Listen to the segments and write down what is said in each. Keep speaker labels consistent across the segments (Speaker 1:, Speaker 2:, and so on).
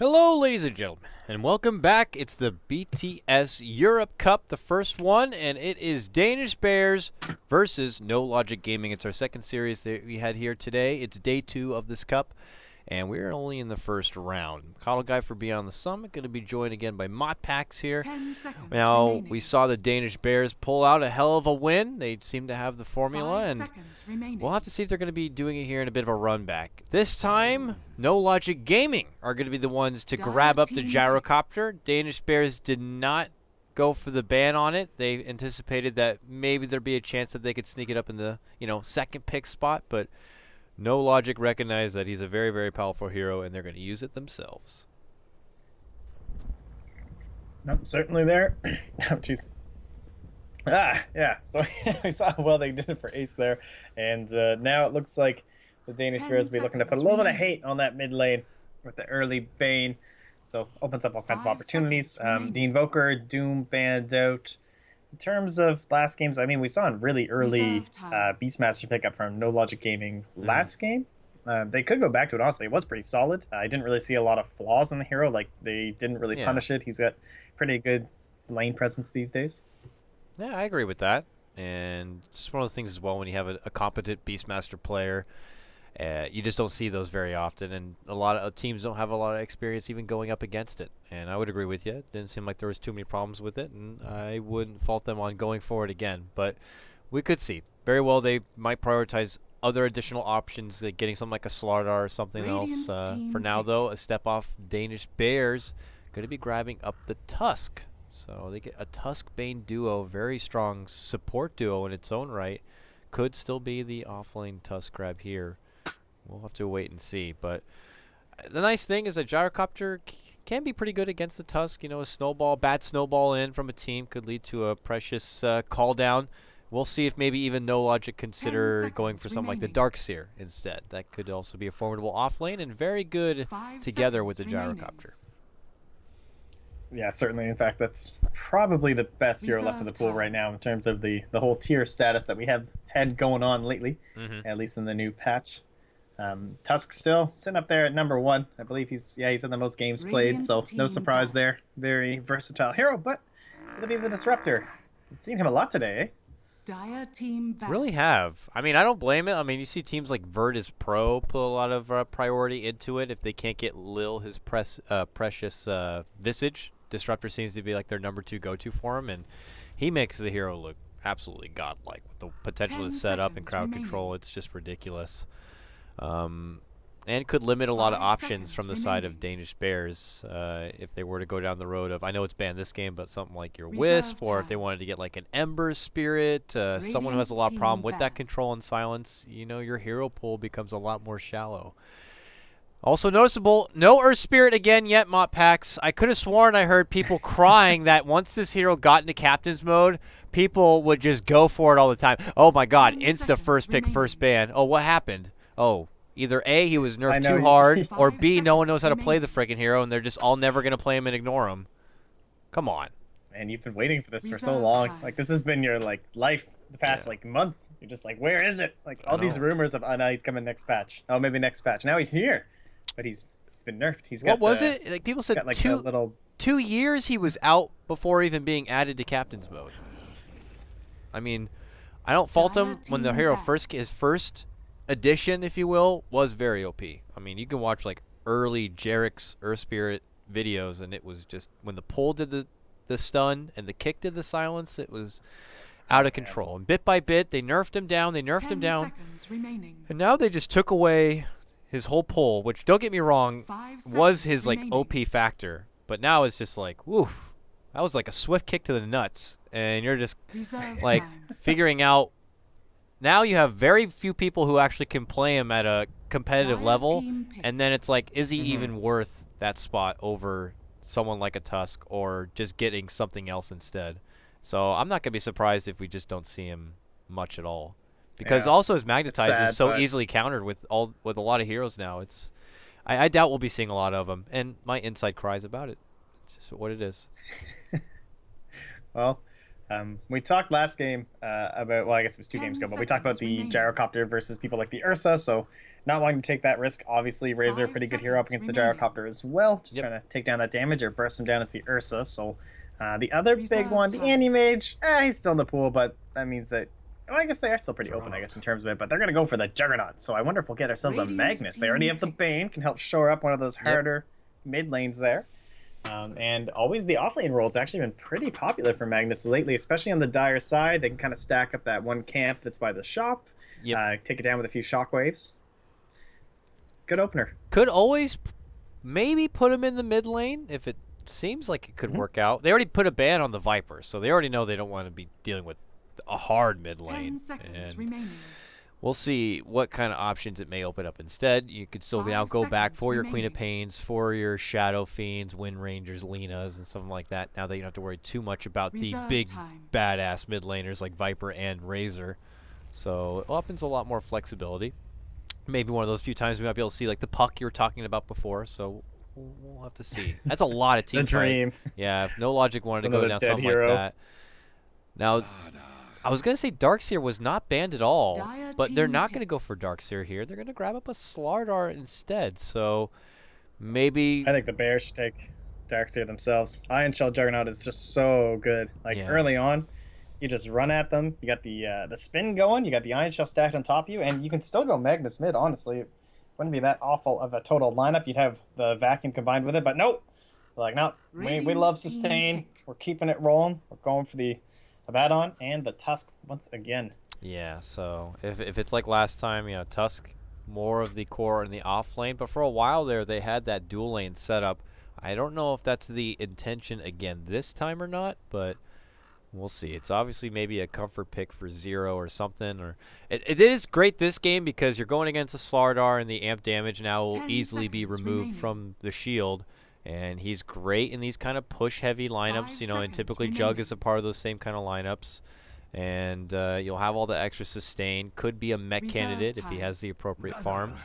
Speaker 1: Hello, ladies and gentlemen, and welcome back. It's the BTS Europe Cup, the first one, and it is Danish Bears versus No Logic Gaming. It's our second series that we had here today. It's day 2 of this cup, and we're only in the first round. KotLGuy for Beyond the Summit, going to be joined again by MotPax here.
Speaker 2: 10 seconds
Speaker 1: Now,
Speaker 2: remaining.
Speaker 1: we saw the Danish Bears pull out a hell of a win. They seem to have the formula,
Speaker 2: 5
Speaker 1: and
Speaker 2: seconds remaining.
Speaker 1: we'll have to see if they're going to be doing it here in a bit of a run back. This time, No Logic Gaming are going to be the ones to grab up the gyrocopter. Danish Bears did not go for the ban on it. They anticipated that maybe there'd be a chance that they could sneak it up in the, second pick spot, but No Logic recognized that he's a very, very powerful hero, and they're going to use it themselves.
Speaker 3: Nope, certainly there. Oh, jeez. Yeah. So we saw how well they did it for Ace there, and now it looks like the Danish Bears will be looking to put a little bit of hate on that mid lane with the early Bane. So opens up all kinds of
Speaker 2: 5
Speaker 3: opportunities.
Speaker 2: seconds remaining.
Speaker 3: The Invoker, Doom banned out. In terms of last games, I mean, we saw a really early
Speaker 2: Reserve time.
Speaker 3: Beastmaster pickup from No Logic Gaming last game. They could go back to it, honestly. It was pretty solid. I didn't really see a lot of flaws in the hero. Like, they didn't really
Speaker 1: Yeah.
Speaker 3: punish it. He's got pretty good lane presence these days.
Speaker 1: Yeah, I agree with that. And just one of those things as well, when you have a competent Beastmaster player, you just don't see those very often, and a lot of teams don't have a lot of experience even going up against it. And I would agree with you. It didn't seem like there was too many problems with it, and I wouldn't fault them on going forward again. But we could see. Very well, they might prioritize other additional options, like getting something like a Slardar or something
Speaker 2: Radiant's
Speaker 1: else.
Speaker 2: team
Speaker 1: For now,
Speaker 2: pick.
Speaker 1: though, a step off Danish Bears. Going to be grabbing up the Tusk. So they get a Tusk-Bane duo, very strong support duo in its own right. Could still be the offlane Tusk grab here. We'll have to wait and see. But the nice thing is that Gyrocopter can be pretty good against the Tusk. A bad snowball in from a team could lead to a precious call down. We'll see if maybe even No Logic consider going for something like the
Speaker 2: remaining.
Speaker 1: Darkseer instead. That could also be a formidable offlane and very good
Speaker 2: 5
Speaker 1: together with the
Speaker 2: seconds remaining.
Speaker 1: Gyrocopter.
Speaker 3: Yeah, certainly. In fact, that's probably the best hero left in the
Speaker 2: Reserve
Speaker 3: pool
Speaker 2: time.
Speaker 3: right now in terms of the whole tier status that we have had going on lately,
Speaker 1: Mm-hmm.
Speaker 3: at least in the new patch. Tusk still sitting up there at number 1. I believe he's in the most games played,
Speaker 2: Radiant
Speaker 3: so no
Speaker 2: team
Speaker 3: surprise
Speaker 2: back.
Speaker 3: there. Very versatile hero, but it'll be the Disruptor. We've seen him a lot today, eh?
Speaker 2: Dire team back.
Speaker 1: Really have. I mean, I don't blame it. I mean, you see teams like Virtus Pro put a lot of priority into it if they can't get Lil his precious Visage. Disruptor seems to be like their number 2 go-to for him, and he makes the hero look absolutely godlike with the potential
Speaker 2: 10
Speaker 1: to set up and
Speaker 2: seconds
Speaker 1: crowd
Speaker 2: remaining.
Speaker 1: control. It's just ridiculous. And could limit a lot of
Speaker 2: 5
Speaker 1: options
Speaker 2: seconds
Speaker 1: from the side of
Speaker 2: remaining.
Speaker 1: Danish Bears if they were to go down the road of, I know it's banned this game, but something like your
Speaker 2: Reserve
Speaker 1: Wisp, or if they
Speaker 2: time.
Speaker 1: wanted to get like an Ember Spirit, someone who has a lot of
Speaker 2: Radiant
Speaker 1: problem
Speaker 2: team
Speaker 1: with that
Speaker 2: back.
Speaker 1: control and silence, your hero pool becomes a lot more shallow. Also noticeable, no Earth Spirit again yet, MotPax. I could have sworn I heard people crying that once this hero got into Captain's mode, people would just go for it all the time. Oh my god,
Speaker 2: 10
Speaker 1: insta
Speaker 2: seconds
Speaker 1: first pick, first ban. Oh, what happened? Oh, either A, he was
Speaker 3: I
Speaker 1: nerfed
Speaker 3: know,
Speaker 1: too hard,
Speaker 2: 5
Speaker 1: or B, no one
Speaker 2: seconds
Speaker 1: knows how to play the
Speaker 2: remaining.
Speaker 1: freaking hero, and they're just all never going to play him and ignore him. Come on.
Speaker 3: Man, you've been waiting for this for so
Speaker 2: Reserve
Speaker 3: long.
Speaker 2: time.
Speaker 3: Like, this has been your life the past
Speaker 1: Yeah.
Speaker 3: months. You're just like, where is it? Like,
Speaker 1: I
Speaker 3: all these
Speaker 1: know.
Speaker 3: rumors of, oh no, he's coming next patch. Oh, maybe next patch. Now he's here, but he's been nerfed. He's
Speaker 1: What
Speaker 3: got
Speaker 1: was
Speaker 3: the,
Speaker 1: it? Like people said,
Speaker 3: got like
Speaker 1: two
Speaker 3: a little.
Speaker 1: 2 years he was out before even being added to Captain's mode. I mean, I don't fault him when the
Speaker 2: Team
Speaker 1: hero
Speaker 2: back.
Speaker 1: his first edition, if you will, was very OP. I mean, you can watch like early Jarek's Earth Spirit videos, and it was just when the pull did the stun and the kick did the silence, it was out of control. And bit by bit, they nerfed him down. They nerfed
Speaker 2: 10
Speaker 1: him down,
Speaker 2: seconds remaining.
Speaker 1: and now they just took away his whole pull, which don't get me wrong,
Speaker 2: 5
Speaker 1: was
Speaker 2: seconds
Speaker 1: his like
Speaker 2: remaining.
Speaker 1: OP factor. But now it's just like, woof. That was like a swift kick to the nuts, and you're just
Speaker 2: Reserve
Speaker 1: like
Speaker 2: time.
Speaker 1: figuring out. Now you have very few people who actually can play him at a competitive
Speaker 2: Dire
Speaker 1: level,
Speaker 2: team pick.
Speaker 1: and then it's like, is he
Speaker 3: Mhm.
Speaker 1: even worth that spot over someone like a Tusk, or just getting something else instead? So I'm not gonna be surprised if we just don't see him much at all, because
Speaker 3: Yeah.
Speaker 1: also his magnetize
Speaker 3: sad,
Speaker 1: is so
Speaker 3: but-
Speaker 1: easily countered with a lot of heroes now. I doubt we'll be seeing a lot of them, and my inside cries about it. It's just what it is.
Speaker 3: Well, we talked last game about, well, I guess it was 2
Speaker 2: 10
Speaker 3: games ago, but we talked about
Speaker 2: seconds
Speaker 3: the
Speaker 2: remaining.
Speaker 3: gyrocopter versus people like the Ursa. So not wanting to take that risk. Obviously, Razor, pretty good hero up against the Gyrocopter as well. Just trying to take down that damage or burst him down as the Ursa. So the other big one, the Anti-Mage, he's still in the pool, but that means that, well, I guess they are still pretty open, I guess, in terms of it. But they're going to go for the Juggernaut. So I wonder if we'll get ourselves a Magnus. They already have the Bane, can help shore up one of those harder mid lanes there. And always the offlane role has actually been pretty popular for Magnus lately, especially on the Dire side. They can kind of stack up that one camp that's by the shop, take it down with a few shockwaves. Good opener.
Speaker 1: Could always maybe put him in the mid lane if it seems like it could work out. They already put a ban on the Viper, so they already know they don't want to be dealing with a hard mid lane.
Speaker 2: 10 seconds remaining.
Speaker 1: We'll see what kind of options it may open up instead. You could still now go back for your Queen of Pains, for your Shadow Fiends, Wind Rangers, Lenas, and something like that. Now that you don't have to worry too much about the big, badass mid laners like Viper and Razor. So it opens a lot more flexibility. Maybe one of those few times we might be able to see like the Puck you were talking about before. So we'll have to see. That's a lot of team
Speaker 3: The dream.
Speaker 1: fight. Yeah, if No Logic wanted to go down something
Speaker 3: hero.
Speaker 1: like that. Now, I was going to say Darkseer was not banned at all, but they're not going to go for Darkseer here. They're going to grab up a Slardar instead, so maybe...
Speaker 3: I think the Bears should take Darkseer themselves. Iron Shell Juggernaut is just so good. Like, early on, you just run at them. You got the spin going, you got the Iron Shell stacked on top of you, and you can still go Magnus mid, honestly. It wouldn't be that awful of a total lineup. You'd have the vacuum combined with it, but nope. They're like, no, we love sustain. We're keeping it rolling. We're going for the Abaddon and the Tusk once again.
Speaker 1: Yeah, so if it's like last time, you know, Tusk more of the core in the off lane, but for a while there they had that dual lane setup. I don't know if that's the intention again this time or not, but we'll see. It's obviously maybe a comfort pick for Zero or something. Or it is great this game because you're going against a Slardar and the amp damage now will easily be removed from the shield. And he's great in these kind of push-heavy lineups, you know, and typically Jug is a part of those same kind of lineups. And you'll have all the extra sustain. Could be a mech candidate if he has the appropriate farm.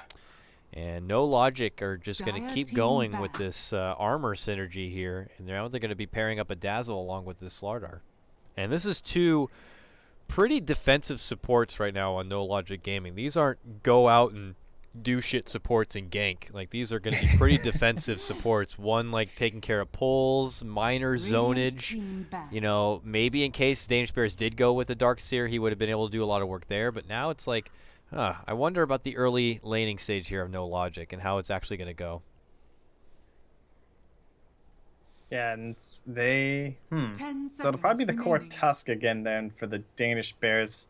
Speaker 1: And No Logic are just going to keep going with this armor synergy here. And they're going to be pairing up a Dazzle along with this Slardar. And this is two pretty defensive supports right now on No Logic Gaming. These aren't go out and do shit supports and gank. Like, these are going to be pretty defensive supports. One, like, taking care of pulls, minor zonage. You know, maybe in case Danish Bears did go with the Darkseer, he would have been able to do a lot of work there. But now it's like, I wonder about the early laning stage here of No Logic and how it's actually going to go.
Speaker 3: Yeah, and they... So it'll probably be the core Tusk again then for the Danish Bears.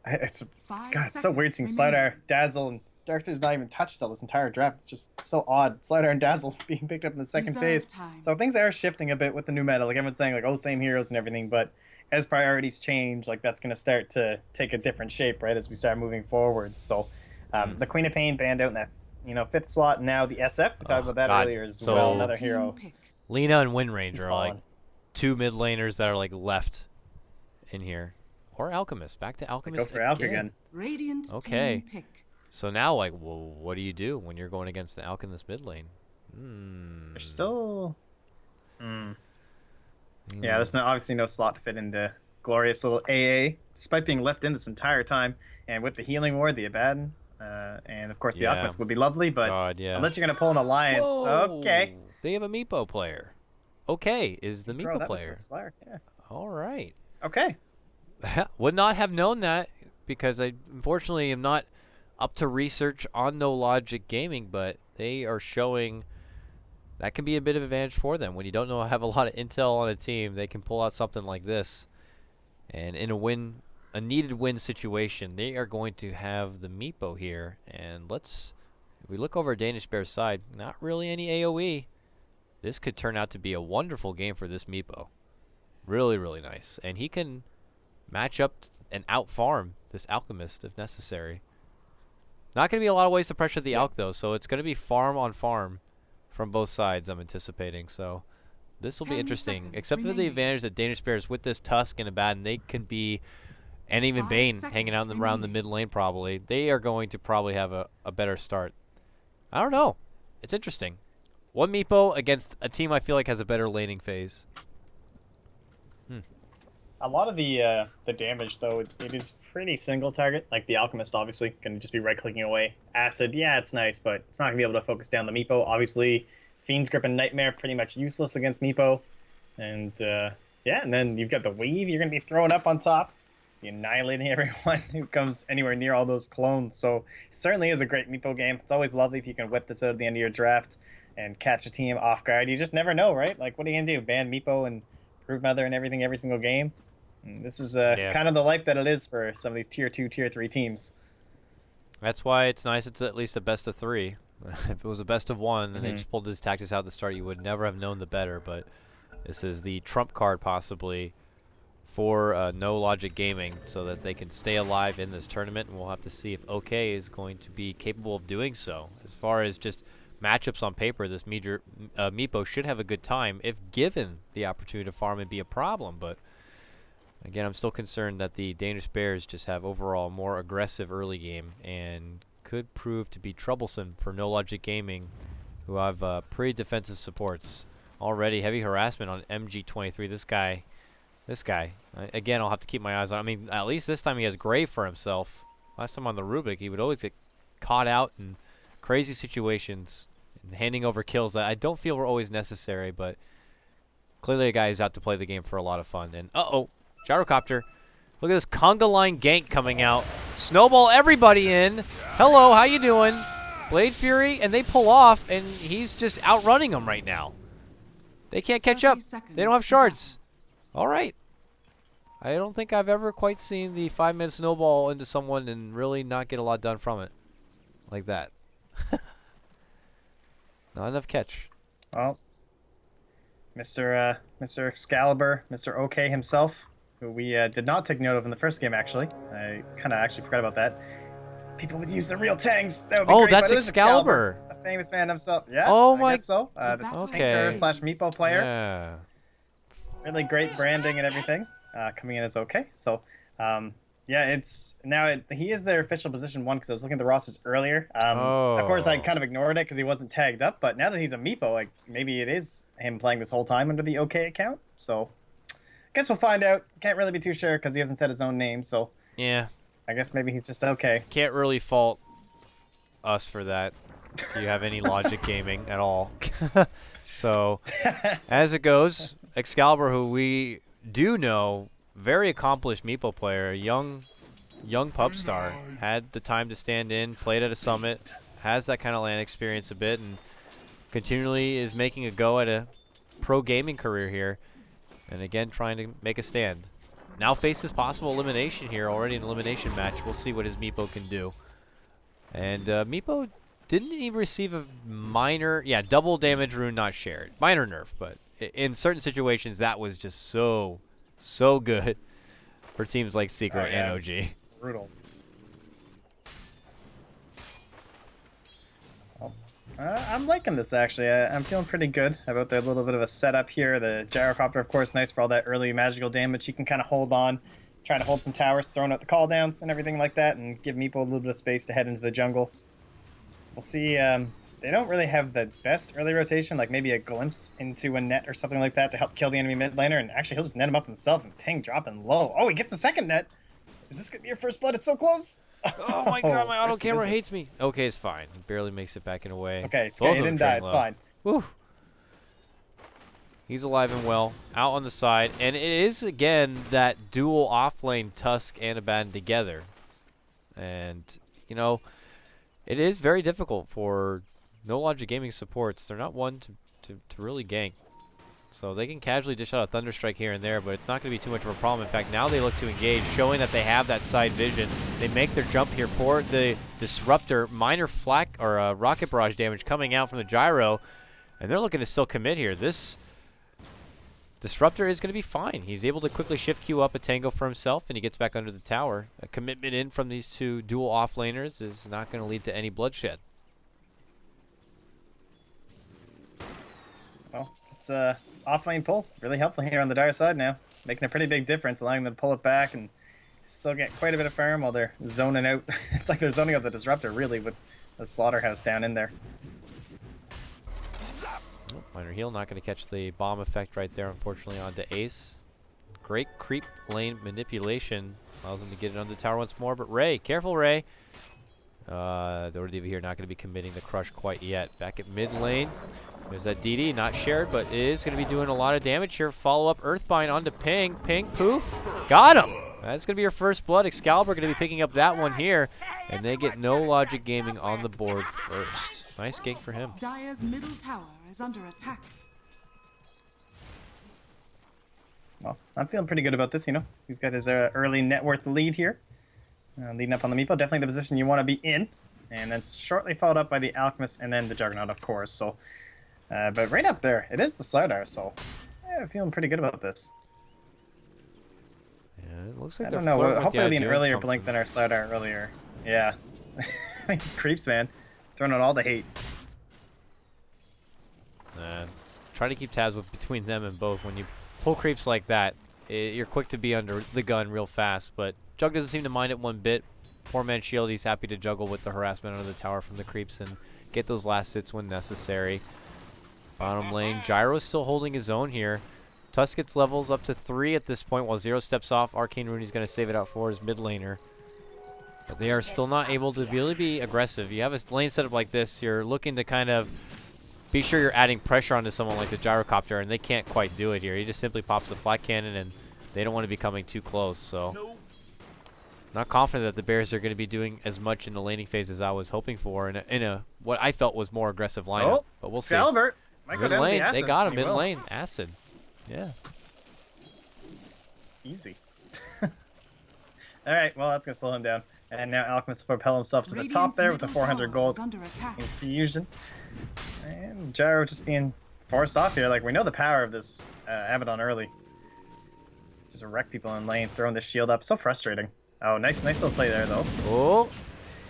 Speaker 3: God, it's so weird seeing Slardar, Dazzle, and Darkseer's not even touched still this entire draft. It's just so odd. Slardar and Dazzle being picked up in the second phase. So things are shifting a bit with the new meta. Like everyone's saying, like, oh, same heroes and everything. But as priorities change, like that's going to start to take a different shape, right, as we start moving forward. So the Queen of Pain banned out in that, you know, 5th slot. Now the SF, we talked about that earlier as well. Another hero.
Speaker 1: Lena and Wind Ranger are like two mid laners that are like left in here. Or Alchemist. Back to Alchemist.
Speaker 3: Go for Alch again.
Speaker 2: Radiant
Speaker 1: okay.
Speaker 2: Team pick.
Speaker 1: So now, like, well, what do you do when you're going against the Alchemist mid lane?
Speaker 3: There's still... Yeah, there's obviously no slot to fit into glorious little AA, despite being left in this entire time. And with the Healing Ward, the Abaddon, and of course the Alchemist would be lovely, but unless you're going to pull an Alliance, okay.
Speaker 1: They have a Meepo player. Okay, is the Meepo player.
Speaker 3: Slayer, yeah.
Speaker 1: All right.
Speaker 3: Okay.
Speaker 1: Would not have known that because I unfortunately am not up to research on No Logic Gaming, but they are showing that can be a bit of advantage for them. When you don't have a lot of intel on a team, they can pull out something like this. And in a needed win situation, they are going to have the Meepo here. And if we look over Danish Bears side, not really any AoE. This could turn out to be a wonderful game for this Meepo. Really, really nice. And he can match up and out-farm this Alchemist if necessary. Not going to be a lot of ways to pressure the Alch, though, so it's going to be farm on farm from both sides, I'm anticipating. So this will be interesting, except for the advantage that Danish Bears with this Tusk and Abaddon, they can be, and even Bane hanging out around the mid lane probably. They are going to probably have a better start. I don't know. It's interesting. One Meepo against a team I feel like has a better laning phase.
Speaker 3: A lot of the damage though, it is pretty single target. Like the Alchemist, obviously, can just be right clicking away. Acid, yeah, it's nice, but it's not gonna be able to focus down the Meepo. Obviously, Fiend's Grip and Nightmare pretty much useless against Meepo. And yeah, and then you've got the Weave. You're gonna be throwing up on top, annihilating everyone who comes anywhere near all those clones. So certainly is a great Meepo game. It's always lovely if you can whip this out at the end of your draft and catch a team off guard. You just never know, right? Like, what are you gonna do? Ban Meepo and Brood Mother and everything every single game? And this is
Speaker 1: Yeah.
Speaker 3: kind of the life that it is for some of these tier 2, tier 3 teams.
Speaker 1: That's why it's nice it's at least a best of 3. If it was a best of 1 and they just pulled these tactics out at the start, you would never have known the better. But this is the trump card possibly for No Logic Gaming so that they can stay alive in this tournament. And we'll have to see if OK is going to be capable of doing so. As far as just matchups on paper, this Meepo should have a good time if given the opportunity to farm and be a problem. But again, I'm still concerned that the Danish Bears just have overall more aggressive early game and could prove to be troublesome for No Logic Gaming, who have pretty defensive supports. Already heavy harassment on MG23. This guy. Again, I'll have to keep my eyes on. I mean, at least this time he has Grave for himself. Last time on the Rubik, he would always get caught out in crazy situations and handing over kills that I don't feel were always necessary, but clearly a guy who's out to play the game for a lot of fun. And uh-oh. Gyrocopter. Look at this conga line gank coming out. Snowball everybody in. Hello, how you doing? Blade Fury, and they pull off, and he's just outrunning them right now. They can't catch up. They don't have shards. All right. I don't think I've ever quite seen the 5-minute snowball into someone and really not get a lot done from it. Like that. Not enough catch.
Speaker 3: Well, Mr. Excalibur, Mr. OK himself, who we did not take note of in the first game, actually. I kind of actually forgot about that. People would use the real tanks. That would be great,
Speaker 1: that's
Speaker 3: but it is
Speaker 1: Excalibur.
Speaker 3: A famous man himself. Yeah.
Speaker 1: Oh
Speaker 3: I
Speaker 1: my.
Speaker 3: guess so. The
Speaker 1: Okay.
Speaker 3: tanker/meepo player.
Speaker 1: Yeah.
Speaker 3: Really great branding and everything. Coming in as OK. So, yeah, he is their official position 1 because I was looking at the rosters earlier. Of course, I kind of ignored it because he wasn't tagged up. But now that he's a Meepo, like maybe it is him playing this whole time under the OK account. So, guess we'll find out. Can't really be too sure because he hasn't said his own name. So,
Speaker 1: Yeah.
Speaker 3: I guess maybe he's just OK.
Speaker 1: Can't really fault us for that. If you have any logic gaming at all. So, as it goes, Excalibur, who we do know, very accomplished Meepo player, young pub star, had the time to stand in, played at a summit, has that kind of LAN experience a bit, and continually is making a go at a pro gaming career here, and again trying to make a stand. Now faces possible elimination here, already an elimination match. We'll see what his Meepo can do. And Meepo didn't even receive a minor, double damage rune not shared. Minor nerf, but in certain situations that was just so good for teams like Secret and OG.
Speaker 3: Brutal. I'm liking this, actually. I'm feeling pretty good about the little bit of a setup here. The Gyrocopter, of course, nice for all that early magical damage. He can kind of hold on, trying to hold some towers, throwing out the call downs and everything like that, and give Meepo a little bit of space to head into the jungle. We'll see. They don't really have the best early rotation, like maybe a glimpse into a net or something like that to help kill the enemy mid laner, and actually he'll just net him up himself and ping dropping low. Oh, he gets the second net. Is this going to be your first blood? It's so close.
Speaker 1: Oh my god, my auto
Speaker 3: risky
Speaker 1: camera
Speaker 3: business.
Speaker 1: hates me. Okay, it's fine. He barely makes it back in a way.
Speaker 3: It's okay. It's
Speaker 1: Both
Speaker 3: okay. He
Speaker 1: of them
Speaker 3: didn't die.
Speaker 1: train
Speaker 3: It's
Speaker 1: low.
Speaker 3: fine.
Speaker 1: Woo. He's alive and well, out on the side, and it is again that dual offlane Tusk and Abaddon together, and you know, it is very difficult for No Logic Gaming supports. They're not one to really gank, so they can casually dish out a Thunderstrike here and there, but it's not going to be too much of a problem. In fact, now they look to engage, showing that they have that side vision. They make their jump here for the Disruptor, minor flak or rocket barrage damage coming out from the gyro, and they're looking to still commit here. This Disruptor is going to be fine. He's able to quickly shift Q up a Tango for himself, and he gets back under the tower. A commitment in from these two dual offlaners is not going to lead to any bloodshed.
Speaker 3: Well, this offlane pull really helpful here on the dire side now, making a pretty big difference, allowing them to pull it back and still get quite a bit of farm while they're zoning out. It's like they're zoning out the Disruptor, really, with the Slaughterhouse down in there.
Speaker 1: Minor heal, not going to catch the bomb effect right there, unfortunately, onto Ace. Great creep lane manipulation. Allows him to get it on the tower once more. But Ray, careful Ray. The Order Diva here not going to be committing the crush quite yet. Back at mid lane. There's that DD, not shared, but is going to be doing a lot of damage here. Follow up Earthbind onto Ping. Ping, poof. Got him. That's going to be your first blood. Excalibur going to be picking up that one here. And they get no Logic Gaming on the board first. Nice gank for him.
Speaker 2: Dire's middle tower is under attack.
Speaker 3: Well, I'm feeling pretty good about this, you know. He's got his early net worth lead here. Leading up on the Meepo. Definitely the position you want to be in. And then shortly followed up by the Alchemist and then the Juggernaut, of course. So, but right up there, it is the Slardar, so yeah, I'm feeling pretty good about this.
Speaker 1: Yeah, it looks like
Speaker 3: I
Speaker 1: they're
Speaker 3: don't know.
Speaker 1: flirting with
Speaker 3: Hopefully
Speaker 1: the
Speaker 3: it'll be an
Speaker 1: idea of
Speaker 3: earlier
Speaker 1: something.
Speaker 3: blink than our Slardar earlier. Yeah. These creeps, man. Throwing out all the hate.
Speaker 1: Try to keep tabs between them and both. When you pull creeps like that, you're quick to be under the gun real fast. But Jug doesn't seem to mind it one bit. Poor man Shield, he's happy to juggle with the harassment under the tower from the creeps and get those last hits when necessary. Bottom lane, Gyro's still holding his own here. Tusk gets levels up to 3 at this point while Zero steps off. Arcane Rooney's going to save it out for his mid laner. But they are still not able to really be aggressive. You have a lane set up like this, you're looking to kind of be sure you're adding pressure onto someone like the Gyrocopter, and they can't quite do it here. He just simply pops the flat cannon, and they don't want to be coming too close. So, not confident that the Bears are going to be doing as much in the laning phase as I was hoping for in a what I felt was more aggressive lineup.
Speaker 3: Oh,
Speaker 1: but we'll see.
Speaker 3: Excalibur. Might go
Speaker 1: Mid
Speaker 3: down to the
Speaker 1: lane, they
Speaker 3: acid.
Speaker 1: got him.
Speaker 3: He
Speaker 1: Mid
Speaker 3: will.
Speaker 1: lane, acid. Yeah.
Speaker 3: Easy. All right, well, that's going to slow him down. And now Alchemist will propel himself to the top there with the 400 gold
Speaker 2: Under attack.
Speaker 3: infusion. And Gyro just being forced off here. Like, we know the power of this Abaddon early. Just wreck people in lane, throwing the shield up. So frustrating. Oh, nice little play there, though.
Speaker 1: Oh,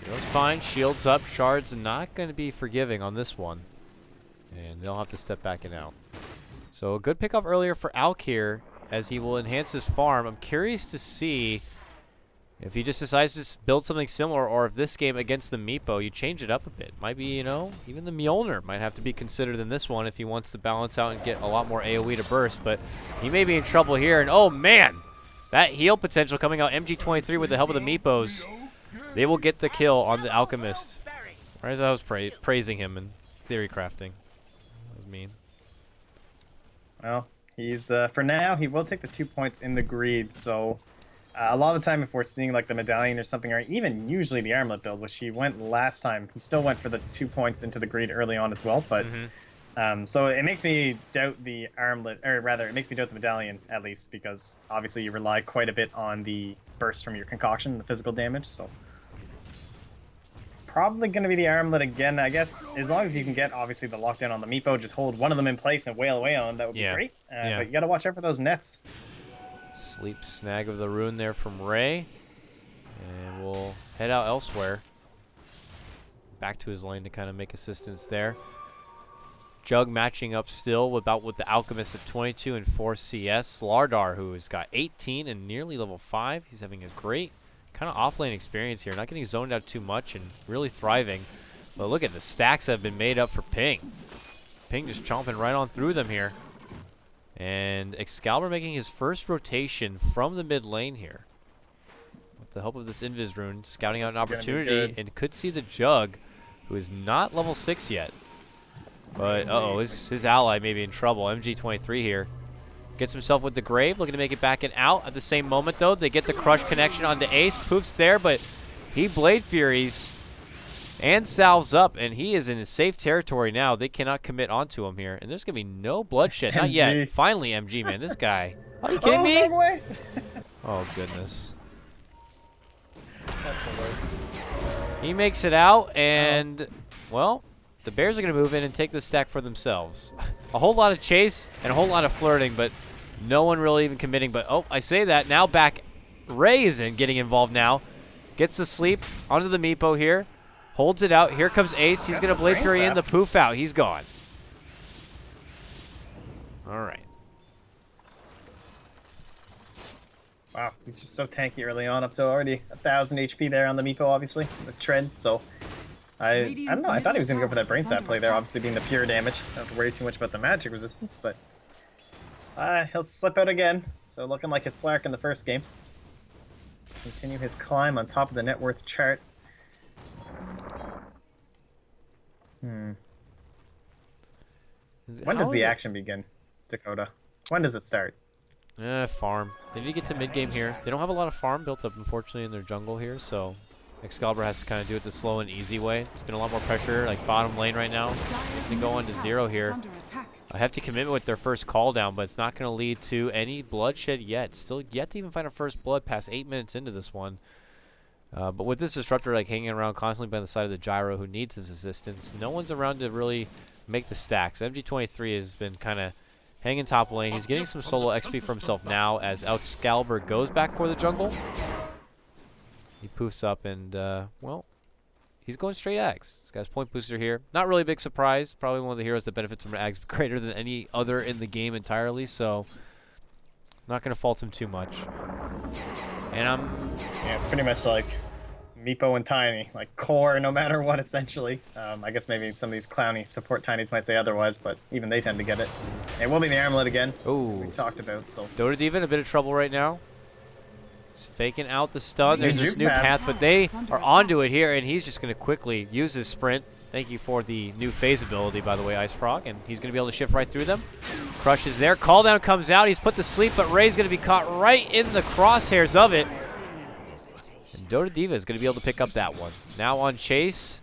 Speaker 1: Zero's fine. Shields up. Shard's not going to be forgiving on this one. And they'll have to step back and out. So a good pickup earlier for Alk here as he will enhance his farm. I'm curious to see if he just decides to build something similar, or if this game against the Meepo, you change it up a bit. Might be, you know, even the Mjolnir might have to be considered in this one if he wants to balance out and get a lot more AoE to burst. But he may be in trouble here. And oh man, that heal potential coming out. MG23 with the help of the Meepos. They will get the kill on the Alchemist. Right as I was praising him in theory crafting. That was mean.
Speaker 3: Well, he's, for now, he will take the 2 points in the greed, so a lot of the time if we're seeing like the medallion or something, or even usually the armlet build, which he went last time, he still went for the 2 points into the greed early on as well, but so it makes me doubt the armlet, or rather, it makes me doubt the medallion, at least, because obviously you rely quite a bit on the burst from your concoction, the physical damage, so probably going to be the armlet again, I guess, as long as you can get, obviously, the lockdown on the Meepo, just hold one of them in place and wail away on them, that would be great, but you got to watch out for those nets.
Speaker 1: Sleep snag of the rune there from Ray. And we'll head out elsewhere. Back to his lane to kind of make assistance there. Jug matching up still with the Alchemist at 22 and 4 CS. Slardar, who has got 18 and nearly level 5. He's having a great kind of off-lane experience here. Not getting zoned out too much and really thriving. But look at the stacks that have been made up for Ping. Ping just chomping right on through them here. And Excalibur making his first rotation from the mid lane here. With the help of this Invis rune, scouting out an opportunity, and could see the Jug, who is not level 6 yet. But, uh-oh, his ally may be in trouble. MG23 here. Gets himself with the Grave, looking to make it back and out. At the same moment, though, they get the Crush connection onto Ace. Poof's there, but he Blade Furies and salves up, and he is in his safe territory now. They cannot commit onto him here, and there's going to be no bloodshed. Not yet. Finally, MG, man. This guy. Are you kidding me?
Speaker 3: No way.
Speaker 1: Oh, goodness.
Speaker 3: That's the worst.
Speaker 1: He makes it out, and, well, the Bears are going to move in and take the stack for themselves. A whole lot of chase and a whole lot of flirting, but no one really even committing. But, oh, I say that. Now back. Ray is getting involved now. Gets to sleep onto the Meepo here. Holds it out. Here comes Ace. He's going to Blade Fury in, the poof out. He's gone. All right.
Speaker 3: Wow, he's just so tanky early on, up to already 1,000 HP there on the Meepo, obviously, with tread, so I don't know, I thought he was going to go for that brain sap play there, obviously being the pure damage. Don't have to worry too much about the magic resistance, but he'll slip out again. So looking like a Slark in the first game. Continue his climb on top of the net worth chart. When does the action begin, Dakota? When does it start?
Speaker 1: Farm. They need to get to mid-game here. They don't have a lot of farm built up, unfortunately, in their jungle here, so Excalibur has to kind of do it the slow and easy way. It's been a lot more pressure, like bottom lane right now. They go on to 0 here. A hefty commitment with their first call down, but it's not going to lead to any bloodshed yet. Still yet to even find a first blood past 8 minutes into this one. But with this Disruptor like hanging around constantly by the side of the Gyro who needs his assistance, no one's around to really make the stacks. MG23 has been kind of hanging top lane. He's getting some solo XP for himself now as Excalibur goes back for the jungle. He poofs up and, well, he's going straight Ags. This guy's point booster here. Not really a big surprise. Probably one of the heroes that benefits from Ags greater than any other in the game entirely, so not going to fault him too much. And
Speaker 3: yeah, it's pretty much like Meepo and Tiny, like core no matter what, essentially. I guess maybe some of these clowny support Tinies might say otherwise, but even they tend to get it. It will be the Armlet again.
Speaker 1: Oh,
Speaker 3: we talked about, so.
Speaker 1: Dota Diva in a bit of trouble right now. He's faking out the stun. There's this new path, but they are onto it here, and he's just going to quickly use his sprint. Thank you for the new phase ability, by the way, Ice Frog, and he's going to be able to shift right through them. Crush is there. Call down comes out. He's put to sleep, but Ray's going to be caught right in the crosshairs of it. And Dota Diva is going to be able to pick up that one. Now on Chase.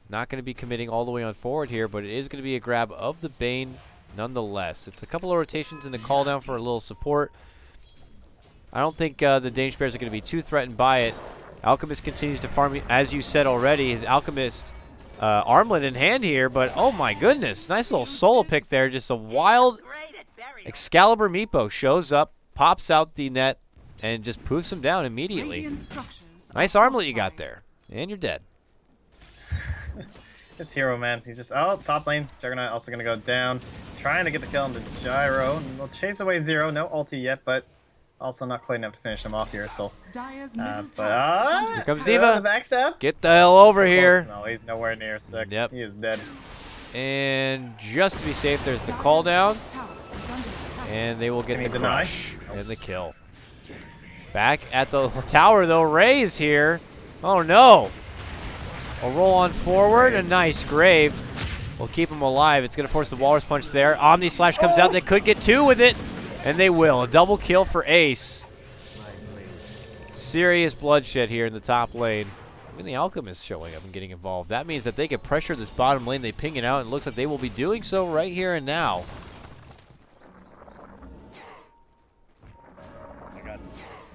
Speaker 1: Not going to be committing all the way on forward here, but it is going to be a grab of the Bane nonetheless. It's a couple of rotations in the call down for a little support. I don't think the Danish Bears are going to be too threatened by it. Alchemist continues to farm, as you said already. His Alchemist armlet in hand here, but oh my goodness. Nice little solo pick there. Just a wild Excalibur Meepo shows up, pops out the net, and just poofs him down immediately. Nice armlet you got there. And you're dead.
Speaker 3: This hero, man. He's just, oh, top lane. Juggernaut also going to go down. Trying to get the kill on the Gyro. And we'll chase away 0. No ulti yet, but also not quite enough to finish him off here, so.
Speaker 1: Here comes Diva.
Speaker 3: The backstab.
Speaker 1: Get the hell over here.
Speaker 3: No, he's nowhere near 6.
Speaker 1: Yep.
Speaker 3: He is dead.
Speaker 1: And just to be safe, there's the call down. And they will get the crush and the kill. Back at the tower, though. Ray is here. Oh, no. A roll on forward. A nice grave. We'll keep him alive. It's going to force the Walrus Punch there. Omni Slash comes out. They could get 2 with it. And they will. A double kill for Ace. Serious bloodshed here in the top lane. Even the Alchemist showing up and getting involved. That means that they can pressure this bottom lane. They ping it out, and it looks like they will be doing so right here and now.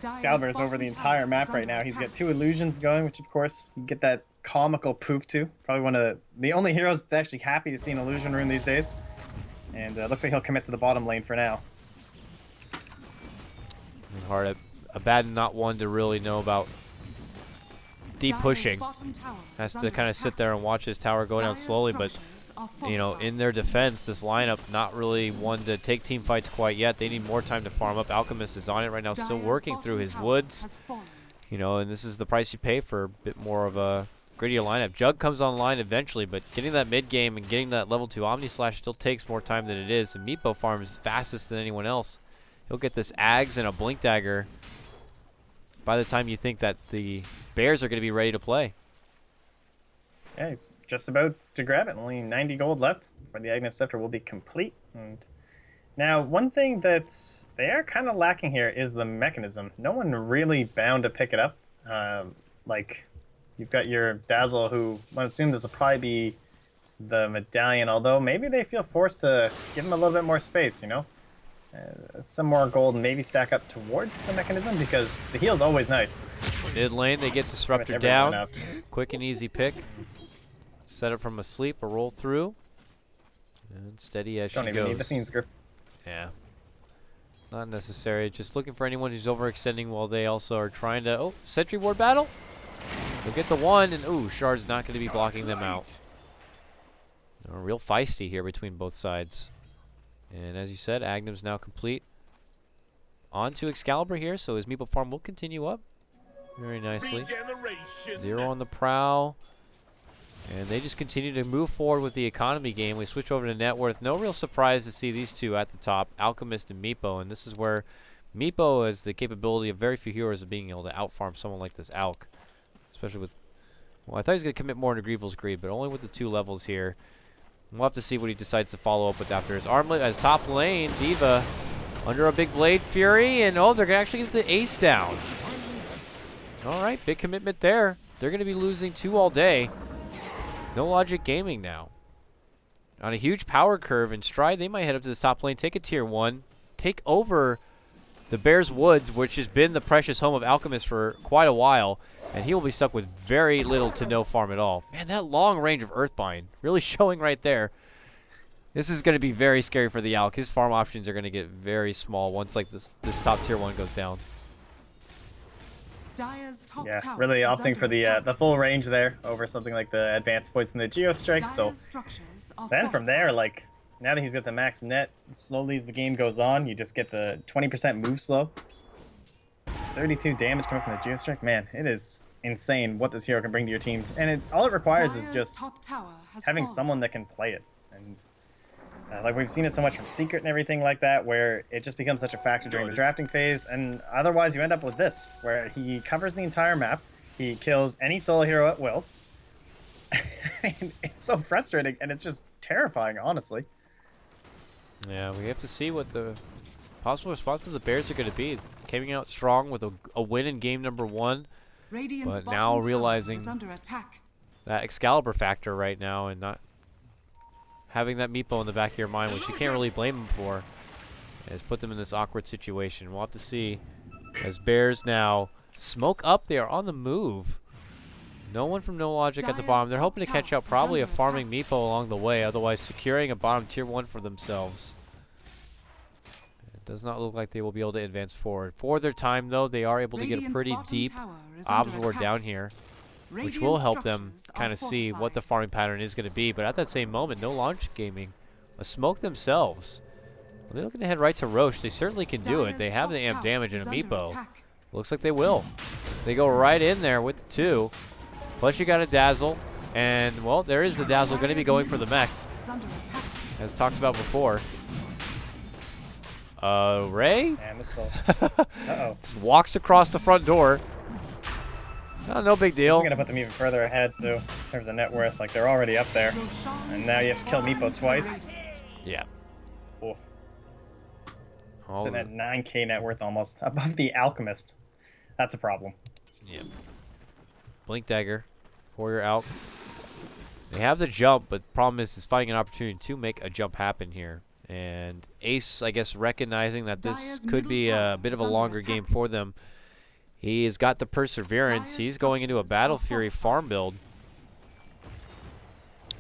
Speaker 3: Excalibur's over the entire map right now. He's got 2 illusions going, which of course you get that comical poof to. Probably one of the only heroes that's actually happy to see an illusion rune these days. And looks like he'll commit to the bottom lane for now.
Speaker 1: Hard, a bad not one to really know about deep pushing. Has to kind of sit there and watch his tower go down slowly, but you know, in their defense, this lineup not really one to take team fights quite yet. They need more time to farm up. Alchemist is on it right now, still working through his woods. You know, and this is the price you pay for a bit more of a grittier lineup. Jug comes online eventually, but getting that mid game and getting that level 2 Omni Slash still takes more time than it is. And Meepo farms fastest than anyone else. He'll get this Ags and a Blink Dagger by the time you think that the Bears are going to be ready to play.
Speaker 3: Yeah, he's just about to grab it. Only 90 gold left for the Aghanim Scepter will be complete. And now, one thing that they are kind of lacking here is the mechanism. No one really bound to pick it up. Like, you've got your Dazzle, who I assume this will probably be the medallion, although maybe they feel forced to give him a little bit more space, you know? Some more gold and maybe stack up towards the mechanism because the heal's always nice.
Speaker 1: Mid lane, they get Disruptor down. Quick and easy pick. Set up from a sleep, a roll through. And steady as she goes. Don't even need the Fiend's Grip. Yeah. Not necessary. Just looking for anyone who's overextending while they also are trying to... Oh, Sentry Ward battle? They'll get the one, and ooh, Shard's not going to be blocking them out. They're real feisty here between both sides. And as you said, Aghanim's now complete. On to Excalibur here, so his Meepo farm will continue up very nicely. 0 on the prow. And they just continue to move forward with the economy game. We switch over to net worth. No real surprise to see these two at the top, Alchemist and Meepo. And this is where Meepo has the capability of very few heroes of being able to outfarm someone like this Alk. Especially with... Well, I thought he was going to commit more into Greevil's Greed, but only with the 2 levels here. We'll have to see what he decides to follow up with after his armlet. As top lane, D.Va under a big Blade Fury, and oh, they're going to actually get the ace down. All right, big commitment there. They're going to be losing 2 all day. No Logic Gaming now. On a huge power curve in stride, they might head up to this top lane, take a tier 1, take over the Bears Woods, which has been the precious home of Alchemist for quite a while, and he will be stuck with very little to no farm at all. Man, that long range of Earthbind really showing right there. This is going to be very scary for the Alk. His farm options are going to get very small once like this top tier 1 goes down.
Speaker 3: Yeah, really opting for the full range there over something like the advanced points in the Geostrike. So then from there, like, now that he's got the max net, slowly as the game goes on, you just get the 20% move slow. 32 damage coming from the Geostrike. Man, it is insane what this hero can bring to your team. And all it requires is just having someone that can play it. And like we've seen it so much from Secret and everything like that, where it just becomes such a factor during the drafting phase. And otherwise you end up with this, where he covers the entire map. He kills any solo hero at will. It's so frustrating, and it's just terrifying, honestly.
Speaker 1: Yeah, we have to see what the possible response for the Bears are going to be. Coming out strong with a win in game number 1, but now realizing that Excalibur factor right now and not having that Meepo in the back of your mind, which you can't really blame him for, has put them in this awkward situation. We'll have to see as Bears now smoke up. They are on the move. No one from No Logic at the bottom. They're hoping to catch out probably a farming Meepo along the way, otherwise securing a bottom tier 1 for themselves. It does not look like they will be able to advance forward. For their time, though, they are able to get a pretty deep observer down here, which will help them kind of see what the farming pattern is going to be. But at that same moment, No Logic Gaming smoke themselves. Well, they're looking to head right to Roche. They certainly can do it. They have the amp damage and a Meepo. Looks like they will. They go right in there with the 2. Plus you got a Dazzle. And, well, there is the Dazzle going to be going for the mech, as talked about before. Ray?
Speaker 3: Yeah, missile. Uh-oh.
Speaker 1: Just walks across the front door. No big deal.
Speaker 3: This is going to put them even further ahead, too, in terms of net worth. Like, they're already up there. And now you have to kill Meepo twice.
Speaker 1: Yeah.
Speaker 3: Oh. Sitting at 9k net worth almost. Above the Alchemist. That's a problem.
Speaker 1: Yeah. Blink Dagger for your Alk. They have the jump, but the problem is finding an opportunity to make a jump happen here. And Ace, I guess, recognizing that this could be a bit of a longer game for them. He has got the Perseverance. He's going into a Battle Fury farm build.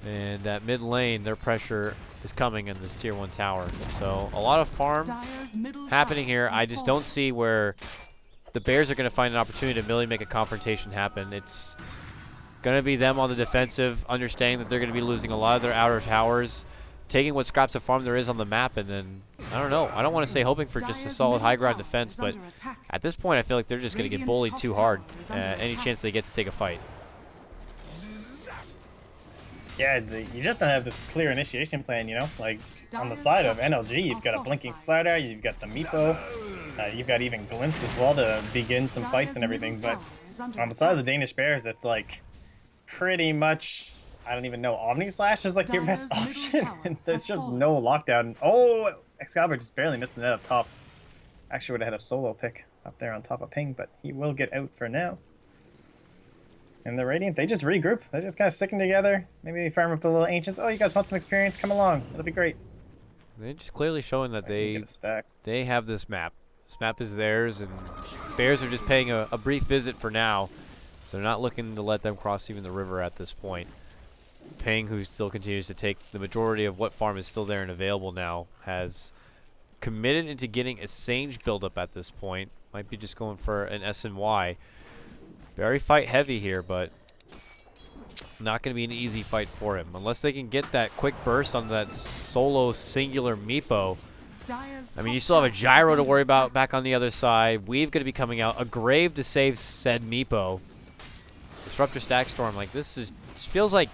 Speaker 1: And at mid lane, their pressure is coming in this tier 1 tower. So a lot of farm happening here. I just don't see where the Bears are going to find an opportunity to really make a confrontation happen. It's going to be them on the defensive, understanding that they're going to be losing a lot of their outer towers, taking what scraps of farm there is on the map, and then, I don't know. I don't want to say hoping for just a solid high ground defense, but at this point I feel like they're just going to get bullied too hard any chance they get to take a fight.
Speaker 3: Yeah, you just don't have this clear initiation plan, you know? Like, on the side of NLG, you've got a Blinking Slider, you've got the Meepo, you've got even Glimpse as well to begin some fights and everything, but on the side of the Danish Bears, it's like pretty much, I don't even know, Omni Slash is like your best option, and there's just no lockdown. Oh, Excalibur just barely missed the net up top. Actually would have had a solo pick up there on top of Ping, but he will get out for now. And the Radiant, they just regroup. They're just kind of sticking together. Maybe farm up the little Ancients. Oh, you guys want some experience? Come along. It'll be great.
Speaker 1: They're just clearly showing that they have this map. This map is theirs, and Bears are just paying a brief visit for now. So they're not looking to let them cross even the river at this point. Ping, who still continues to take the majority of what farm is still there and available now, has committed into getting a Sage build-up at this point. Might be just going for an SNY. Very fight heavy here, but not going to be an easy fight for him. Unless they can get that quick burst on that solo singular Meepo. I mean, you still have a Gyro to worry about back on the other side. Weave going to be coming out. A Grave to save said Meepo. Disruptor Stack Storm. Like, this is just feels like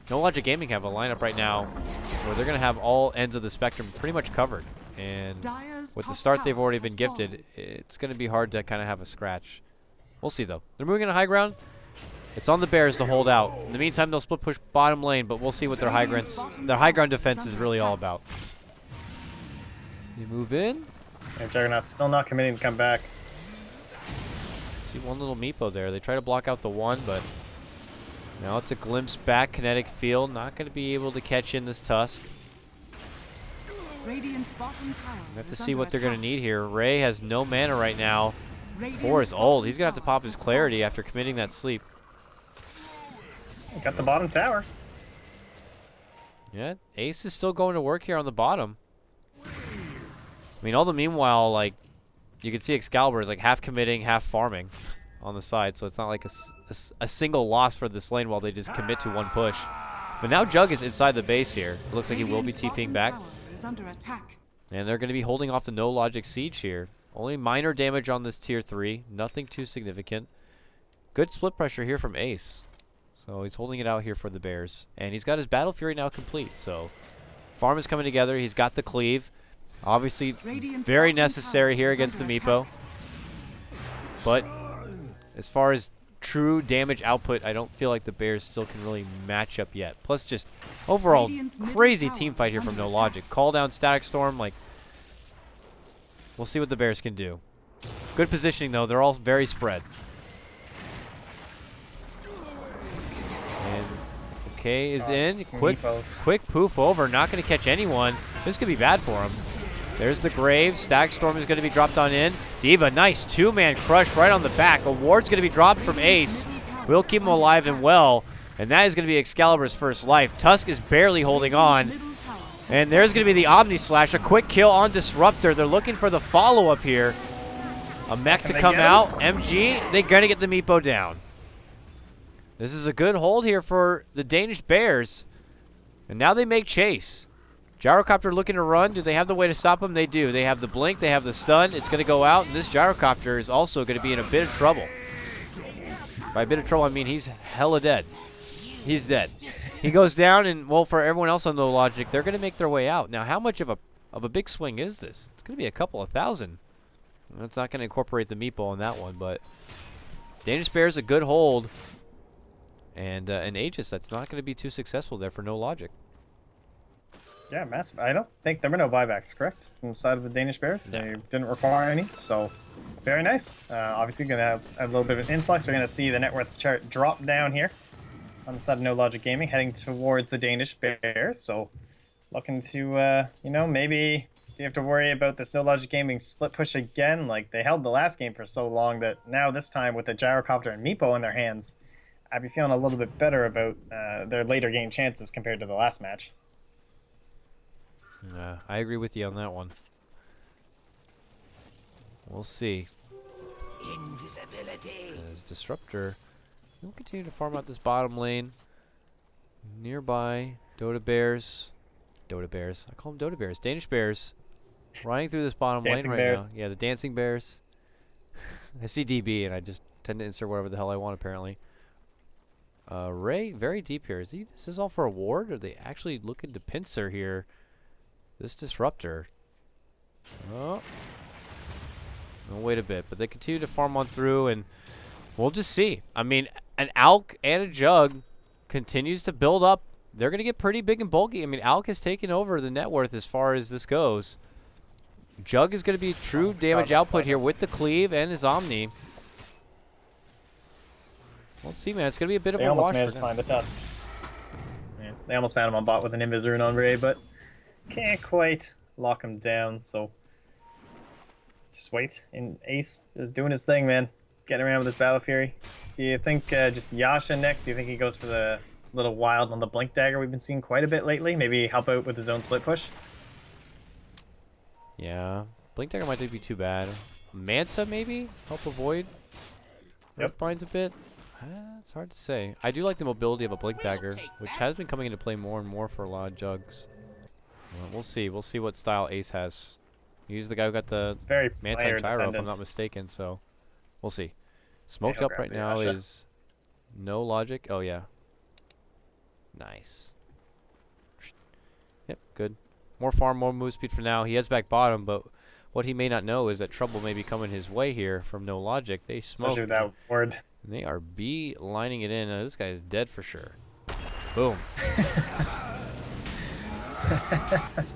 Speaker 1: No Logic Gaming have a lineup right now where they're going to have all ends of the spectrum pretty much covered. And
Speaker 2: Dire's
Speaker 1: with the
Speaker 2: top
Speaker 1: start they've
Speaker 2: tower
Speaker 1: already
Speaker 2: has
Speaker 1: been gifted,
Speaker 2: fallen.
Speaker 1: it's going to be hard to kind of have a scratch. We'll see, though. They're moving into high ground. It's on the Bears to hold out. In the meantime, they'll split push bottom lane, but we'll see what their high ground defense is really all about. You move in.
Speaker 3: And Juggernaut's still not committing to come back.
Speaker 1: See one little Meepo there. They try to block out the one, but now it's a glimpse back. Kinetic field. Not going to be able to catch in this Tusk.
Speaker 2: Radiant's bottom tower
Speaker 1: We have to
Speaker 2: is
Speaker 1: see
Speaker 2: under
Speaker 1: what they're going to
Speaker 2: attack.
Speaker 1: need here. Ray has no mana right now for his ult. He's going to have to pop his clarity after committing that sleep.
Speaker 3: Got the bottom tower.
Speaker 1: Yeah, Ace is still going to work here on the bottom. I mean, all the meanwhile, like, you can see Excalibur is like half committing, half farming on the side, so it's not like a single loss for this lane while they just commit to one push. But now Jug is inside the base here. It looks like he will be TPing back.
Speaker 2: Is under attack.
Speaker 1: And they're going to be holding off the no logic siege here. Only minor damage on this tier 3. Nothing too significant. Good split pressure here from Ace. So he's holding it out here for the Bears. And he's got his Battle Fury now complete. So farm is coming together. He's got the cleave. Obviously very necessary here against the Meepo. But as far as true damage output, I don't feel like the Bears still can really match up yet. Plus just overall crazy team fight here from No Logic. Call down Static Storm, like, we'll see what the Bears can do. Good positioning though, they're all very spread. And okay is in, quick poof over, not going to catch anyone. This could be bad for him. There's the Grave. Static Storm is going to be dropped on in. D.Va, nice two-man crush right on the back. A ward's going to be dropped from Ace. We'll keep him alive and well. And that is going to be Excalibur's first life. Tusk is barely holding on. And there's going to be the Omni Slash. A quick kill on Disruptor. They're looking for the follow-up here. A mech to come out. MG, they're going to get the Meepo down. This is a good hold here for the Danish Bears. And now they make chase. Gyrocopter looking to run. Do they have the way to stop him? They do. They have the blink. They have the stun. It's going to go out. And this Gyrocopter is also going to be in a bit of trouble. By a bit of trouble, I mean he's hella dead. He's dead. He goes down, and, well, for everyone else on No Logic, they're going to make their way out. Now, how much of a big swing is this? It's going to be a couple of thousand. It's not going to incorporate the Meepo on that one, but Danish Bears a good hold. And an Aegis that's not going to be too successful there for No Logic.
Speaker 3: Yeah, massive. I don't think there were no buybacks, correct? From the side of the Danish Bears.
Speaker 1: No.
Speaker 3: They didn't require any, so very nice. Obviously, going to have a little bit of an influx. We're going to see the net worth chart drop down here on the side of No Logic Gaming, heading towards the Danish Bears. So looking to, you know, maybe do you have to worry about this No Logic Gaming split push again? Like, they held the last game for so long that now this time with the Gyrocopter and Meepo in their hands, I'd be feeling a little bit better about their later game chances compared to the last match.
Speaker 1: I agree with you on that one. We'll see.
Speaker 4: Invisibility.
Speaker 1: As Disruptor will continue to farm out this bottom lane. Nearby, Dota Bears. I call them Dota Bears. Danish Bears. Riding through this bottom
Speaker 3: Dancing
Speaker 1: lane right
Speaker 3: Bears.
Speaker 1: now. Yeah, the Dancing Bears. I see DB and I just tend to insert whatever the hell I want apparently. Ray, very deep here. This is all for a ward? Or are they actually looking to pincer here? This Disruptor. Oh. We'll wait a bit, but they continue to farm on through, and we'll just see. I mean, an Alk and a Jug continues to build up. They're going to get pretty big and bulky. I mean, Alk has taken over the net worth as far as this goes. Jug is going to be true damage output here with the cleave and his Omni. We'll see, man. It's going to be a bit of a wash.
Speaker 3: They almost managed to find the Tusk. Yeah, they almost found him on bot with an Invis on Ray, but can't quite lock him down, so just wait. And Ace is doing his thing, man. Getting around with his Battle Fury. Do you think just Yasha next? Do you think he goes for the little wild on the Blink Dagger we've been seeing quite a bit lately? Maybe help out with his own split push?
Speaker 1: Yeah. Blink Dagger might not be too bad. Manta, maybe? Help avoid Earthbinds a bit? It's hard to say. I do like the mobility of a Blink Dagger, which has been coming into play more and more for a lot of Jugs. Well, we'll see. We'll see what style Ace has. He's the guy who got the
Speaker 3: Very
Speaker 1: Manta and Tyro, if I'm not mistaken, so we'll see. Smoked up right now is No Logic. Oh, yeah. Nice. Yep, good. More farm, more move speed for now. He heads back bottom, but what he may not know is that trouble may be coming his way here from No Logic. They smoke.
Speaker 3: Especially with that ward.
Speaker 1: And they are lining it in. This guy is dead for sure. Boom.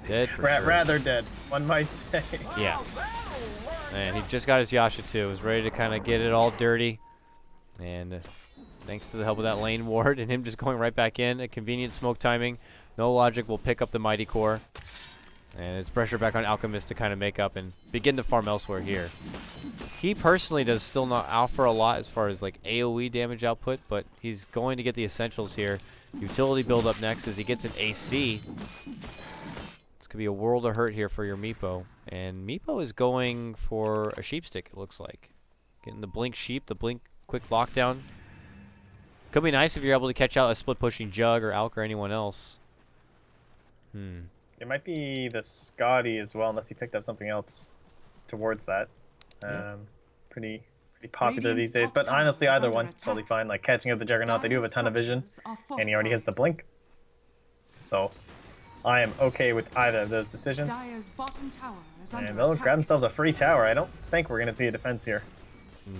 Speaker 1: Dead for sure.
Speaker 3: Rather dead, one might say.
Speaker 1: Yeah. And he just got his Yasha too. Was ready to kind of get it all dirty. And thanks to the help of that lane ward and him just going right back in, a convenient smoke timing. No Logic will pick up the Mighty Core. And it's pressure back on Alchemist to kind of make up and begin to farm elsewhere here. He personally does still not offer a lot as far as like AoE damage output, but he's going to get the essentials here. Utility build up next as he gets an AC. This could be a world of hurt here for your Meepo. And Meepo is going for a sheep stick, it looks like. Getting the blink sheep, the blink quick lockdown. Could be nice if you're able to catch out a split pushing Jug or Alk or anyone else.
Speaker 3: It might be the Scotty as well, unless he picked up something else towards that. Pretty popular these days, but honestly, either one totally fine. Like catching up the Juggernaut, they do have a ton of vision, and he already has the blink. So I am okay with either of those decisions. And they'll grab themselves a free tower. I don't think we're gonna see a defense here.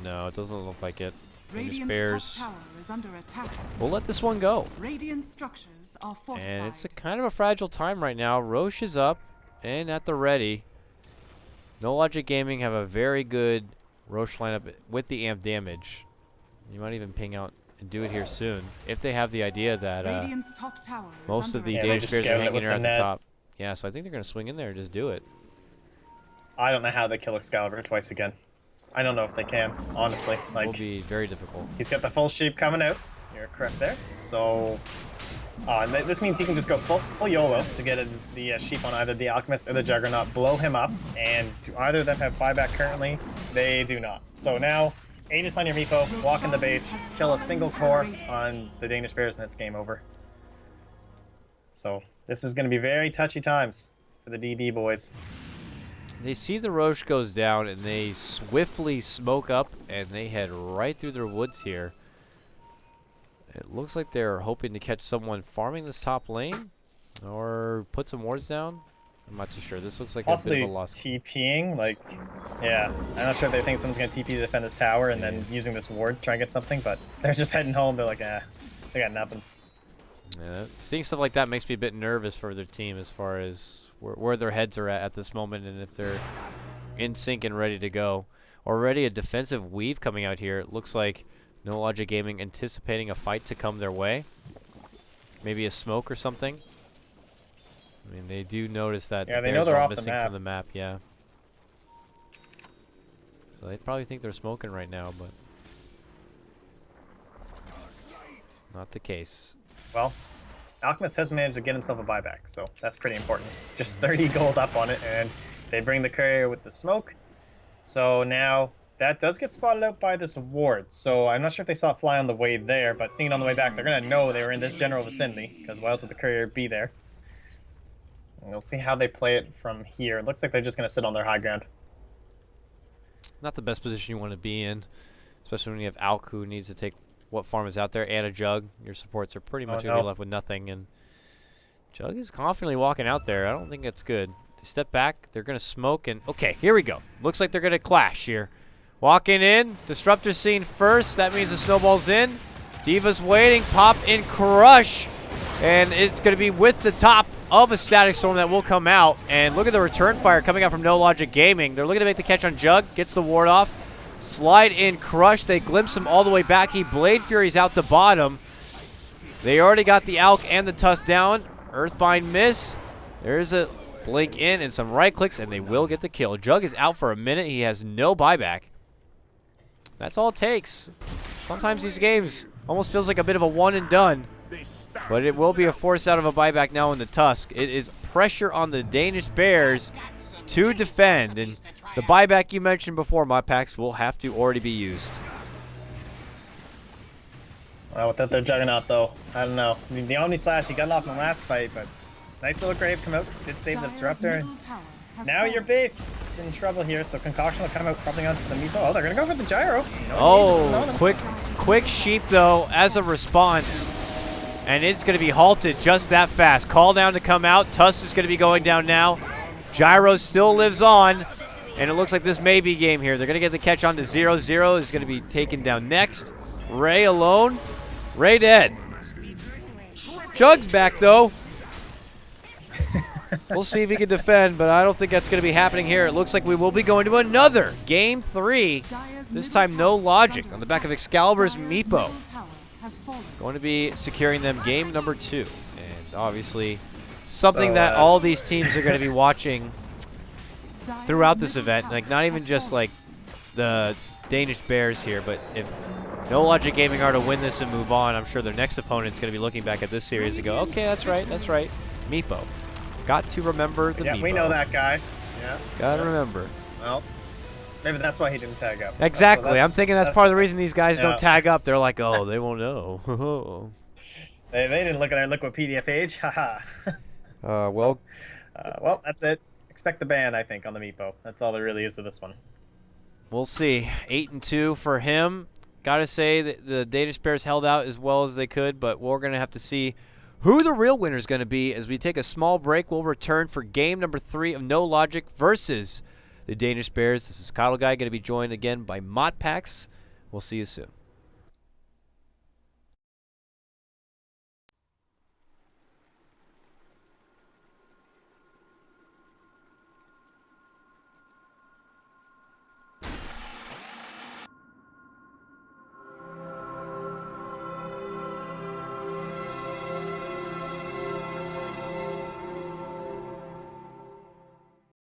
Speaker 1: No, it doesn't look like it.
Speaker 2: Radiant's
Speaker 1: Bears.
Speaker 2: top tower is under attack.
Speaker 1: We'll let this one go.
Speaker 2: Radiant structures are fortified.
Speaker 1: And it's a kind of a fragile time right now. Roche is up and at the ready. No Logic Gaming have a very good Roche lineup with the amp damage. You might even ping out and do it here soon if they have the idea that
Speaker 2: Radiant's top tower is
Speaker 1: most of the
Speaker 2: under
Speaker 1: Danish
Speaker 3: just
Speaker 1: Bears are
Speaker 3: scouted it
Speaker 1: hanging
Speaker 3: with
Speaker 1: around
Speaker 3: the
Speaker 1: the
Speaker 3: net.
Speaker 1: top. Yeah, so I think they're going to swing in there and just do it.
Speaker 3: I don't know how they kill Excalibur twice again. I don't know if they can, honestly.
Speaker 1: It
Speaker 3: Like,
Speaker 1: will be very difficult.
Speaker 3: he's got the full sheep coming out. You're correct there. So, and this means he can just go full YOLO to get the sheep on either the Alchemist or the Juggernaut, blow him up, and do either of them have buyback currently? They do not. So now, Aegis on your Meepo, walk in the base, kill a single core on the Danish Bears, and it's game over. So, this is going to be very touchy times for the DB boys.
Speaker 1: They see the Roche goes down and they swiftly smoke up and they head right through their woods here. It looks like they're hoping to catch someone farming this top lane or put some wards down. I'm not too sure. This looks like
Speaker 3: Possibly
Speaker 1: a bit of a loss.
Speaker 3: TPing, like, yeah. I'm not sure if they think someone's going to TP to defend this tower and then using this ward to try and get something, but they're just heading home. They're like, they got nothing.
Speaker 1: Yeah, seeing stuff like that makes me a bit nervous for their team as far as where their heads are at this moment and if they're in sync and ready to go. Already a defensive weave coming out here. It looks like No Logic Gaming anticipating a fight to come their way. Maybe a smoke or something. I mean, they do notice that
Speaker 3: Yeah,
Speaker 1: the
Speaker 3: they know
Speaker 1: Bears
Speaker 3: they're
Speaker 1: are
Speaker 3: off the
Speaker 1: missing
Speaker 3: map.
Speaker 1: from the map, yeah. So they probably think they're smoking right now, but not the case.
Speaker 3: Well, Alchemist has managed to get himself a buyback, so that's pretty important. Just 30 gold up on it, and they bring the courier with the smoke. So now that does get spotted out by this ward. So I'm not sure if they saw it fly on the way there, but seeing it on the way back, they're going to know they were in this general vicinity, because why else would the courier be there? And we'll see how they play it from here. It looks like they're just going to sit on their high ground.
Speaker 1: Not the best position you want to be in, especially when you have Alk who needs to take what farm is out there and a Jug. Your supports are pretty much going to be left with nothing, and Jug is confidently walking out there. I don't think that's good. They step back, they're going to smoke, and okay, here we go. Looks like they're going to clash here. Walking in, Disruptor scene first. That means the snowball's in. Diva's waiting, pop in crush, and it's going to be with the top of a Static Storm that will come out. And look at the return fire coming out from No Logic Gaming. They're looking to make the catch on Jug, gets the ward off. Slide in crush, they glimpse him all the way back. He Blade Fury's out the bottom. They already got the Alk and the Tusk down. Earthbind miss. There's a blink in and some right clicks, and they will get the kill. Jug is out for a minute. He has no buyback. That's all it takes. Sometimes these games almost feels like a bit of a one and done, but it will be a force out of a buyback now in the Tusk. It is pressure on the Danish Bears to defend, and the buyback you mentioned before, MotPax, will have to already be used.
Speaker 3: Well, without their Juggernaut, though, I don't know. I mean, the Omni Slash, he got it off in the last fight, but nice little grave come out. Did save the Disruptor. Now your base is in trouble here, so Concoction will come out probably onto the Meepo. Oh, they're going to go for the Gyro.
Speaker 1: Oh, quick sheep, though, as a response. And it's going to be halted just that fast. Call down to come out. Tusk is going to be going down now. Gyro still lives on. And it looks like this may be game here. They're going to get the catch on to 0-0. Is going to be taken down next. Ray alone. Ray dead. Jug's back, though. We'll see if he can defend, but I don't think that's going to be happening here. It looks like we will be going to another Game 3. This time, no logic on the back of Excalibur's Meepo. Going to be securing them game number 2. And obviously, something that all these teams are going to be watching throughout this event. Like, not even just like the Danish Bears here, but if No Logic Gaming are to win this and move on, I'm sure their next opponent's going to be looking back at this series and go, okay, that's right, Meepo. Got to remember the Meepo.
Speaker 3: Yeah, we know that guy. Yeah.
Speaker 1: Gotta remember.
Speaker 3: Well, maybe that's why he didn't tag up.
Speaker 1: Exactly. I'm thinking that's part of the reason these guys
Speaker 3: yeah.
Speaker 1: don't tag up. They're like, oh, they won't know.
Speaker 3: They didn't look at our Liquipedia page. Haha.
Speaker 1: Well,
Speaker 3: well, that's it. Expect the ban, I think, on the Meepo. That's all there really is to this one.
Speaker 1: We'll see. 8-2 for him. Gotta say that the Danish Bears held out as well as they could, but we're gonna have to see who the real winner is going to be. As we take a small break, we'll return for game number 3 of No Logic versus the Danish Bears. This is KotLGuy, going to be joined again by MotPax. We'll see you soon.